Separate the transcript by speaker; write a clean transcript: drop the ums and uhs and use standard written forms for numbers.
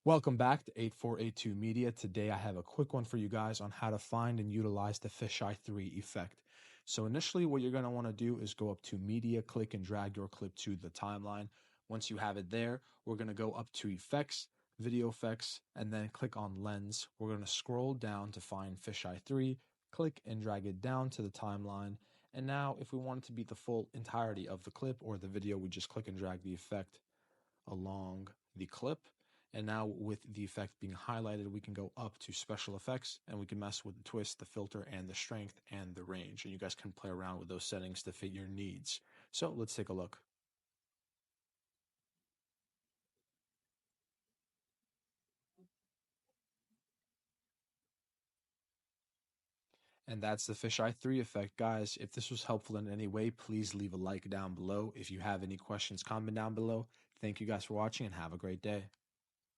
Speaker 1: Welcome back to 8482 Media. Today I have a quick one for you guys on how to find and utilize the Fisheye 3 effect. So initially what you're going to want to do is go up to Media, click and drag your clip to the timeline. Once you have it there, we're going to go up to Effects, Video Effects, and then click on Lens. We're going to scroll down to find Fisheye 3, click and drag it down to the timeline. And now if we want it to be the full entirety of the clip or the video, we just click and drag the effect along the clip. And now with the effect being highlighted, we can go up to special effects and we can mess with the twist, the filter, and the strength and the range. And you guys can play around with those settings to fit your needs. So let's take a look. And that's the Fisheye 3 effect. Guys, if this was helpful in any way, please leave a like down below. If you have any questions, comment down below. Thank you guys for watching and have a great day.